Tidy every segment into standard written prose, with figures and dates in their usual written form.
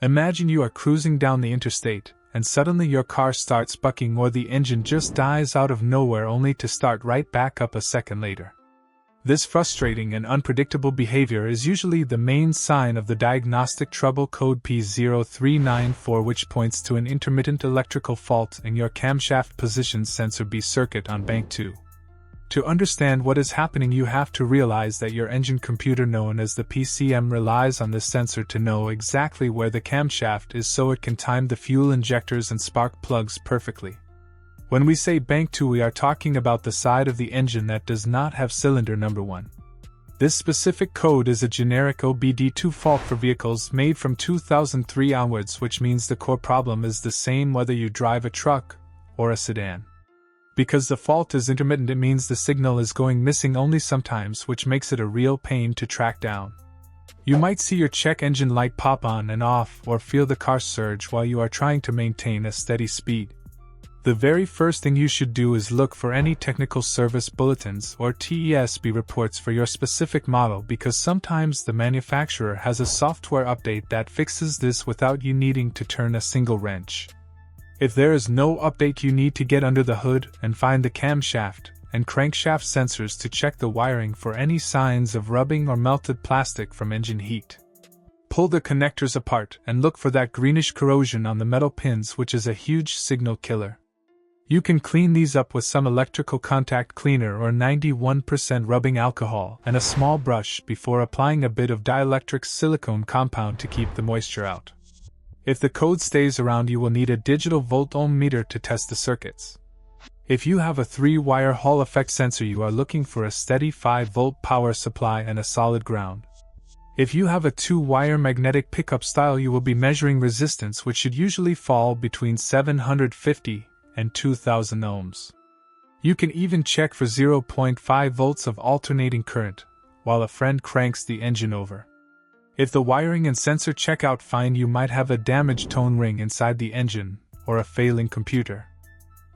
Imagine you are cruising down the interstate, and suddenly your car starts bucking or the engine just dies out of nowhere only to start right back up a second later. This frustrating and unpredictable behavior is usually the main sign of the diagnostic trouble code P0394, which points to an intermittent electrical fault in your camshaft position sensor B circuit on bank 2. To understand what is happening, you have to realize that your engine computer, known as the PCM, relies on this sensor to know exactly where the camshaft is so it can time the fuel injectors and spark plugs perfectly. When we say bank 2, we are talking about the side of the engine that does not have cylinder number 1. This specific code is a generic OBD2 fault for vehicles made from 2003 onwards, which means the core problem is the same whether you drive a truck or a sedan. Because the fault is intermittent, it means the signal is going missing only sometimes, which makes it a real pain to track down. You might see your check engine light pop on and off or feel the car surge while you are trying to maintain a steady speed. The very first thing you should do is look for any technical service bulletins or TESB reports for your specific model, because sometimes the manufacturer has a software update that fixes this without you needing to turn a single wrench. If there is no update, you need to get under the hood and find the camshaft and crankshaft sensors to check the wiring for any signs of rubbing or melted plastic from engine heat. Pull the connectors apart and look for that greenish corrosion on the metal pins, which is a huge signal killer. You can clean these up with some electrical contact cleaner or 91% rubbing alcohol and a small brush before applying a bit of dielectric silicone compound to keep the moisture out. If the code stays around, you will need a digital volt-ohm meter to test the circuits. If you have a 3-wire Hall effect sensor, you are looking for a steady 5-volt power supply and a solid ground. If you have a 2-wire magnetic pickup style, you will be measuring resistance, which should usually fall between 750 and 2000 ohms. You can even check for 0.5 volts of alternating current, while a friend cranks the engine over. If the wiring and sensor check out fine, you might have a damaged tone ring inside the engine, or a failing computer.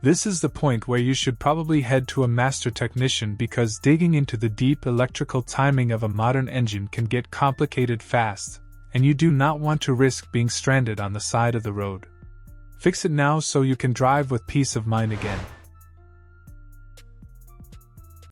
This is the point where you should probably head to a master technician, because digging into the deep electrical timing of a modern engine can get complicated fast, and you do not want to risk being stranded on the side of the road. Fix it now so you can drive with peace of mind again.